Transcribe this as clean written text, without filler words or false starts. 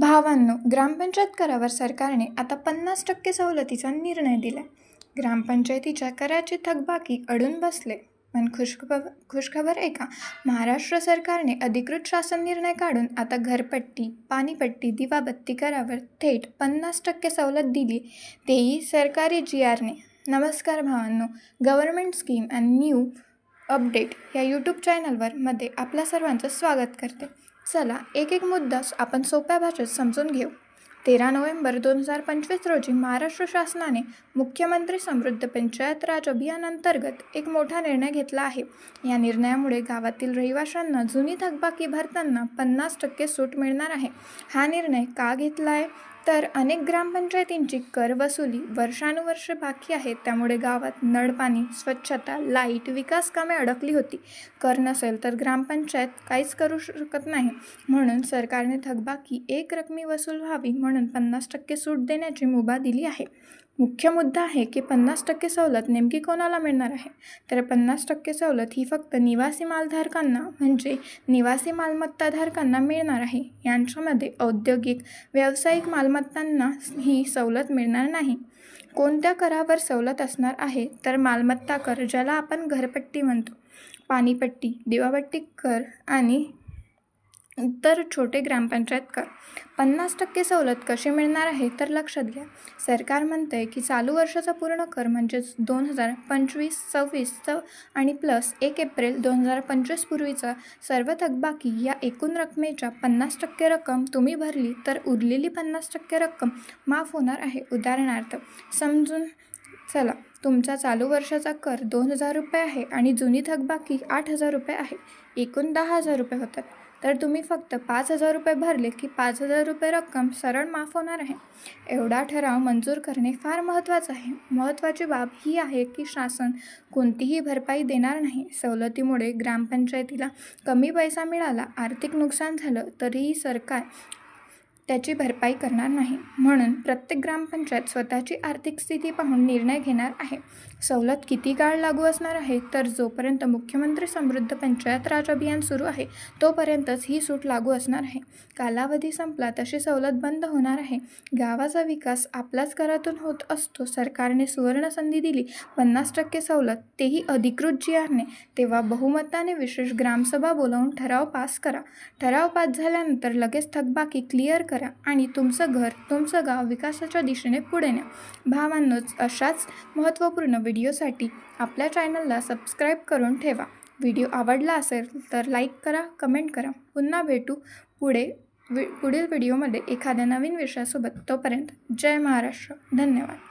भावांनो, ग्रामपंचायत करावर सरकारने आता 50% सवलतीचा निर्णय दिलाय. ग्रामपंचायतीच्या कराची थकबाकी अडून बसले. पण खुशखबर ऐका, महाराष्ट्र सरकारने अधिकृत शासन निर्णय काढून आता घरपट्टी, पाणीपट्टी, दिवाबत्ती करावर थेट 50% सवलत दिली, तेही सरकारी GRने. नमस्कार भावांनो, government scheme and new update या यूट्यूब चॅनलवर मध्ये आपल्या सर्वांचं स्वागत करते. चला एक एक मुद्दा आपण सोप्या भाषेत समजून घेऊ. 13 नोव्हेंबर 2025 रोजी महाराष्ट्र शासनाने मुख्यमंत्री समृद्ध पंचायत राज अभियानांतर्गत एक मोठा निर्णय घेतला आहे. या निर्णयामुळे गावातील रहिवाशांना जुनी थकबाकी भरताना 50% सूट मिळणार आहे. हा निर्णय का घेतला आहे तर अनेक ग्रामपंचायतींची कर वसुली वर्षानुवर्षे बाकी आहे. त्यामुळे गावात नळपाणी, स्वच्छता, लाईट, विकास कामे अडकली होती. कर नसेल तर ग्रामपंचायत काहीच करू शकत नाही. म्हणून सरकारने थकबाकी एक रकमी वसूल व्हावी म्हणून 50% सूट देण्याची मुभा दिली आहे. मुख्य मुद्दा आहे की 50% सवलत नेमकी कोणाला मिळणार आहे. तर 50% सवलत ही फक्त निवासी मालधारकांना म्हणजे निवासी मालमत्ताधारकांना मिळणार आहे. यांच्यामध्ये औद्योगिक, व्यावसायिक मालमत्तांना ही सवलत मिळणार नाही. कोणत्या करावर सवलत असणार आहे तर मालमत्ता कर, ज्याला आपण घरपट्टी म्हणतो, पाणीपट्टी, दिवाबत्ती कर आणि इतर छोटे ग्रामपंचायत कर. 50% सवलत कशी मिळणार आहे तर लक्षात घ्या. सरकार म्हणते की चालू वर्षाचा पूर्ण कर म्हणजेच 2025-26 आणि प्लस 1 एप्रिल 2025 पूर्वीचा सर्व थकबाकी या एकूण रकमेच्या 50% रक्कम तुम्ही भरली तर उरलेली 50% रक्कम माफ होणार आहे. उदाहरणार्थ समजून चला, तुमचा चालू वर्षाचा कर 2,000 रुपये आहे आणि जुनी थकबाकी 8,000 रुपये आहे. एकूण 10,000 रुपये होतात. तर तुम्ही फक्त 5,000 रुपये भरले की 5,000 रुपये रक्कम सरळ माफ होणार आहे. एवढा ठराव मंजूर करणे फार महत्त्वाचं आहे. महत्त्वाची बाब ही आहे की शासन कोणतीही भरपाई देणार नाही. सवलतीमुळे ग्रामपंचायतीला कमी पैसा मिळाला, आर्थिक नुकसान झालं तरीही सरकार त्याची भरपाई करणार नाही. म्हणून प्रत्येक ग्रामपंचायत स्वतःची आर्थिक स्थिती पाहून निर्णय घेणार आहे. सवलत किती काळ लागू असणार आहे तर जोपर्यंत मुख्यमंत्री समृद्ध पंचायत राज अभियान सुरू आहे तोपर्यंतच ही सूट लागू असणार आहे. कालावधी संपला तशी सवलत बंद होणार आहे. गावाचा विकास आपल्याच करातून होत असतो. सरकारने सुवर्ण संधी दिली 50% सवलत, तेही अधिकृत GRने. तेव्हा बहुमताने विशेष ग्रामसभा बोलावून ठराव पास करा. ठराव पास झाल्यानंतर लगेच थकबाकी क्लिअर करा आणि तुमचं घर, तुमचं गाव विकासाच्या दिशेने पुढे न्या. भावांनोच, अशाच महत्त्वपूर्ण व्हिडिओसाठी आपल्या चॅनलला सबस्क्राईब करून ठेवा. व्हिडिओ आवडला असेल तर लाईक करा, कमेंट करा. पुन्हा भेटू पुढील व्हिडिओमध्ये एखाद्या नवीन विषयासोबत. तोपर्यंत जय महाराष्ट्र. धन्यवाद.